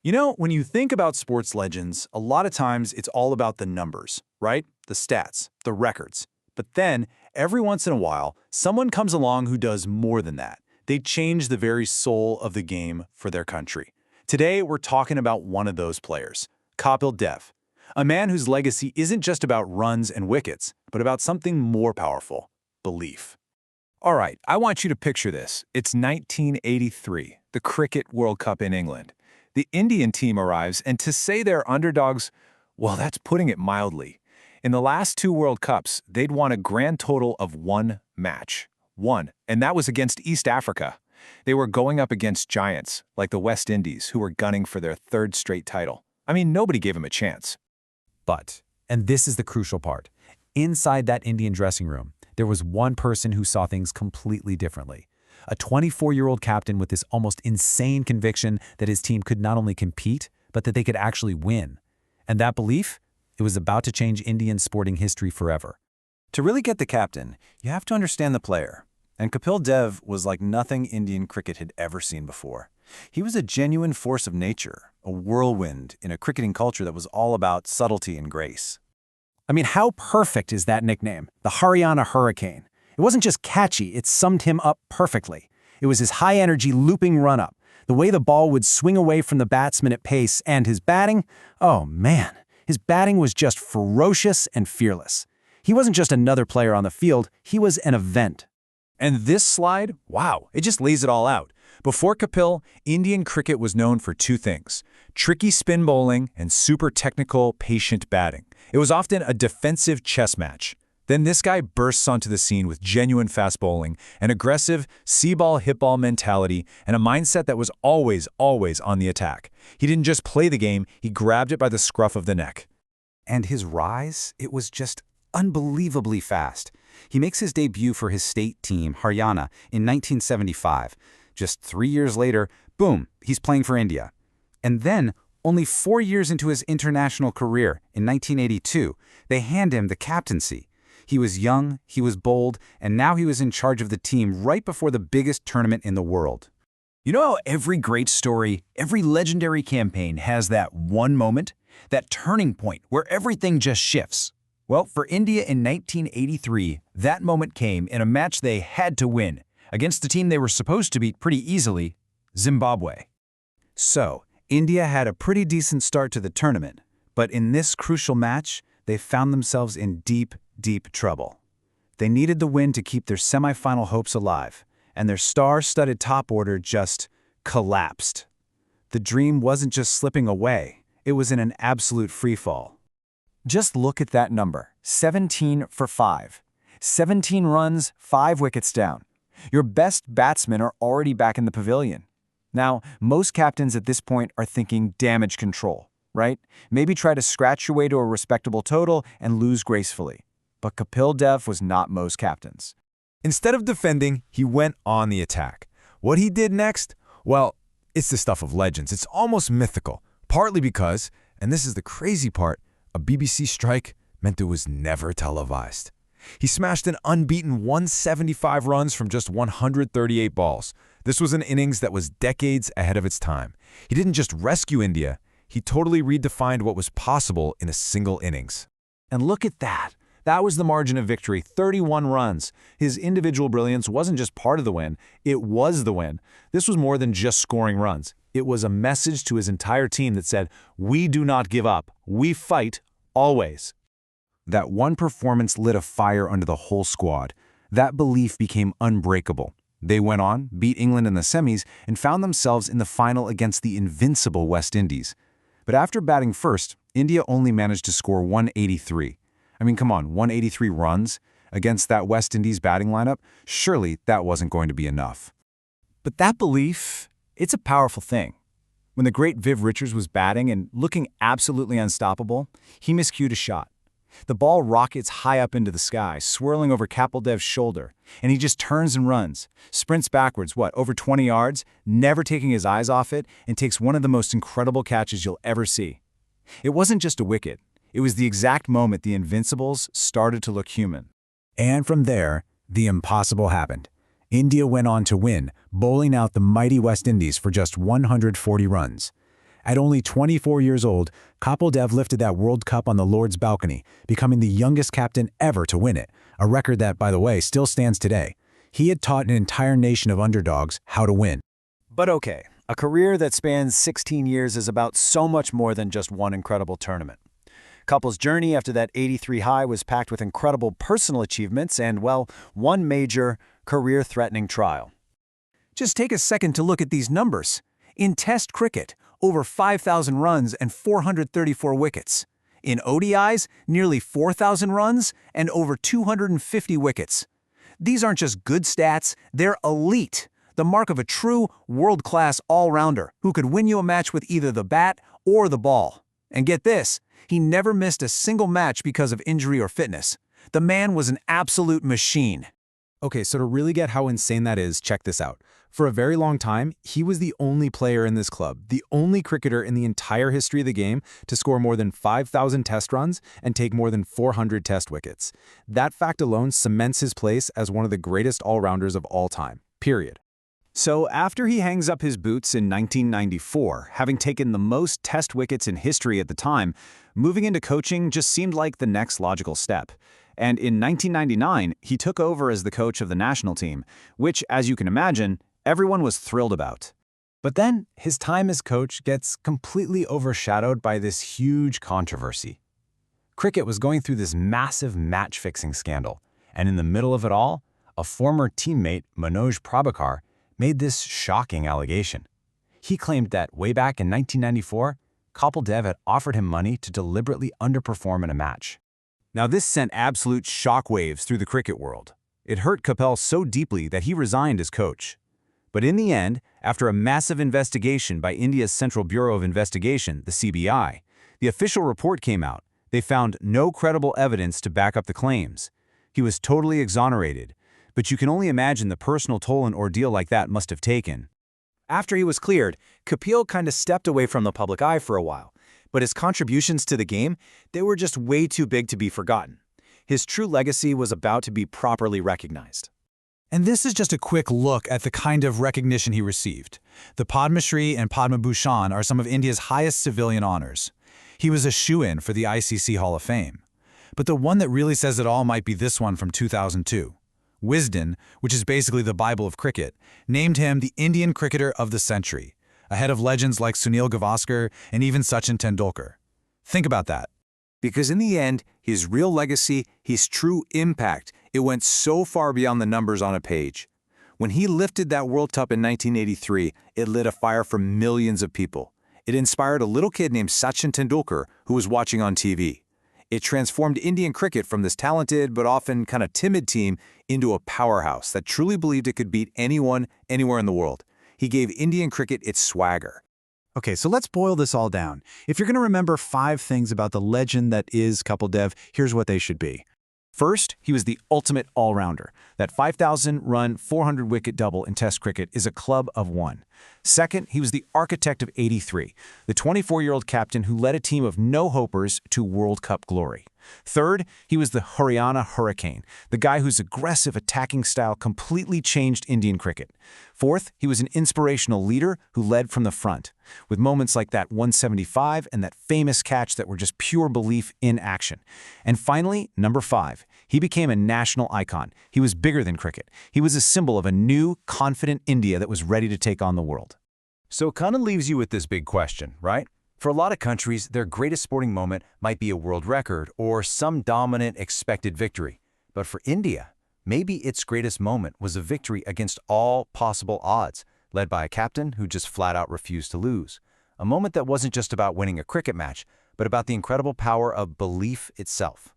You know, when you think about sports legends, a lot of times it's all about the numbers, right? The stats, the records. But then, every once in a while, someone comes along who does more than that. They change the very soul of the game for their country. Today, we're talking about one of those players, Kapil Dev, a man whose legacy isn't just about runs and wickets, but about something more powerful, belief. All right, I want you to picture this. It's 1983, the Cricket World Cup in England. The Indian team arrives, and to say they're underdogs, well, that's putting it mildly. In the last two World Cups, they'd won a grand total of one match. One, and that was against East Africa. They were going up against giants, like the West Indies, who were gunning for their third straight title. I mean, nobody gave them a chance. But, and this is the crucial part, inside that Indian dressing room, there was one person who saw things completely differently. A 24-year-old captain with this almost insane conviction that his team could not only compete, but that they could actually win. And that belief? It was about to change Indian sporting history forever. To really get the captain, you have to understand the player. And Kapil Dev was like nothing Indian cricket had ever seen before. He was a genuine force of nature, a whirlwind in a cricketing culture that was all about subtlety and grace. I mean, how perfect is that nickname, the Haryana Hurricane? It wasn't just catchy, it summed him up perfectly. It was his high-energy looping run-up, the way the ball would swing away from the batsman at pace, and his batting, oh man, his batting was just ferocious and fearless. He wasn't just another player on the field, he was an event. And this slide, wow, it just lays it all out. Before Kapil, Indian cricket was known for two things: tricky spin bowling and super technical, patient batting. It was often a defensive chess match. Then this guy bursts onto the scene with genuine fast bowling, an aggressive see-ball, hit-ball mentality, and a mindset that was always on the attack. He didn't just play the game, he grabbed it by the scruff of the neck. And his rise, it was just unbelievably fast. He makes his debut for his state team, Haryana, in 1975. Just 3 years later, boom, he's playing for India. And then, only 4 years into his international career, in 1982, they hand him the captaincy. He was young, he was bold, and now he was in charge of the team right before the biggest tournament in the world. You know how every great story, every legendary campaign has that one moment, that turning point where everything just shifts? Well, for India in 1983, that moment came in a match they had to win against a team they were supposed to beat pretty easily, Zimbabwe. So, India had a pretty decent start to the tournament, but in this crucial match, they found themselves in deep trouble. They needed the win to keep their semifinal hopes alive, and their star-studded top order just collapsed. The dream wasn't just slipping away, it was in an absolute freefall. Just look at that number, 17 for 5. 17 runs, 5 wickets down. Your best batsmen are already back in the pavilion. Now, most captains at this point are thinking damage control, right? Maybe try to scratch your way to a respectable total and lose gracefully. But Kapil Dev was not most captains. Instead of defending, he went on the attack. What he did next? Well, it's the stuff of legends. It's almost mythical, partly because, and this is the crazy part, a BBC strike meant it was never televised. He smashed an unbeaten 175 runs from just 138 balls. This was an innings that was decades ahead of its time. He didn't just rescue India, he totally redefined what was possible in a single innings. And look at that. That was the margin of victory, 31 runs. His individual brilliance wasn't just part of the win, it was the win. This was more than just scoring runs. It was a message to his entire team that said, we do not give up, we fight, always. That one performance lit a fire under the whole squad. That belief became unbreakable. They went on, beat England in the semis, and found themselves in the final against the invincible West Indies. But after batting first, India only managed to score 183. I mean, come on, 183 runs against that West Indies batting lineup? Surely that wasn't going to be enough. But that belief, it's a powerful thing. When the great Viv Richards was batting and looking absolutely unstoppable, he miscued a shot. The ball rockets high up into the sky, swirling over Kapil Dev's shoulder, and he just turns and runs, sprints backwards, over 20 yards, never taking his eyes off it, and takes one of the most incredible catches you'll ever see. It wasn't just a wicket. It was the exact moment the Invincibles started to look human. And from there, the impossible happened. India went on to win, bowling out the mighty West Indies for just 140 runs. At only 24 years old, Kapil Dev lifted that World Cup on the Lord's balcony, becoming the youngest captain ever to win it, a record that, by the way, still stands today. He had taught an entire nation of underdogs how to win. But okay, a career that spans 16 years is about so much more than just one incredible tournament. Kapil's journey after that 83 high was packed with incredible personal achievements and, well, one major, career-threatening trial. Just take a second to look at these numbers. In Test cricket, over 5,000 runs and 434 wickets. In ODIs, nearly 4,000 runs and over 250 wickets. These aren't just good stats, they're elite, the mark of a true world-class all-rounder who could win you a match with either the bat or the ball. And get this, he never missed a single match because of injury or fitness. The man was an absolute machine. Okay, so to really get how insane that is, check this out. For a very long time, he was the only player in this club, the only cricketer in the entire history of the game to score more than 5,000 test runs and take more than 400 test wickets. That fact alone cements his place as one of the greatest all-rounders of all time, period. So after he hangs up his boots in 1994, having taken the most test wickets in history at the time, moving into coaching just seemed like the next logical step. And in 1999, he took over as the coach of the national team, which, as you can imagine, everyone was thrilled about. But then, his time as coach gets completely overshadowed by this huge controversy. Cricket was going through this massive match-fixing scandal, and in the middle of it all, a former teammate, Manoj Prabhakar, made this shocking allegation. He claimed that way back in 1994, Kapil Dev had offered him money to deliberately underperform in a match. Now this sent absolute shockwaves through the cricket world. It hurt Kapil so deeply that he resigned as coach. But in the end, after a massive investigation by India's Central Bureau of Investigation, the CBI, the official report came out. They found no credible evidence to back up the claims. He was totally exonerated, but you can only imagine the personal toll an ordeal like that must have taken. After he was cleared, Kapil kind of stepped away from the public eye for a while, but his contributions to the game, they were just way too big to be forgotten. His true legacy was about to be properly recognized. And this is just a quick look at the kind of recognition he received. The Padma Shri and Padma Bhushan are some of India's highest civilian honors. He was a shoo-in for the ICC Hall of Fame. But the one that really says it all might be this one from 2002. Wisden, which is basically the Bible of cricket, named him the Indian Cricketer of the Century, ahead of legends like Sunil Gavaskar and even Sachin Tendulkar. Think about that. Because in the end, his real legacy, his true impact, it went so far beyond the numbers on a page. When he lifted that World Cup in 1983, it lit a fire for millions of people. It inspired a little kid named Sachin Tendulkar who was watching on TV. It transformed Indian cricket from this talented but often kind of timid team into a powerhouse that truly believed it could beat anyone, anywhere in the world. He gave Indian cricket its swagger. Okay, so let's boil this all down. If you're going to remember 5 things about the legend that is Kapil Dev, here's what they should be. First, he was the ultimate all-rounder. That 5,000-run, 400-wicket double in Test cricket is a club of one. Second, he was the architect of 83, the 24-year-old captain who led a team of no-hopers to World Cup glory. Third, he was the Haryana Hurricane, the guy whose aggressive attacking style completely changed Indian cricket. Fourth, he was an inspirational leader who led from the front, with moments like that 175 and that famous catch that were just pure belief in action. And finally, number 5, he became a national icon. He was bigger than cricket. He was a symbol of a new, confident India that was ready to take on the world. So it kind of leaves you with this big question, right? For a lot of countries, their greatest sporting moment might be a world record or some dominant expected victory. But for India, maybe its greatest moment was a victory against all possible odds, led by a captain who just flat out refused to lose. A moment that wasn't just about winning a cricket match, but about the incredible power of belief itself.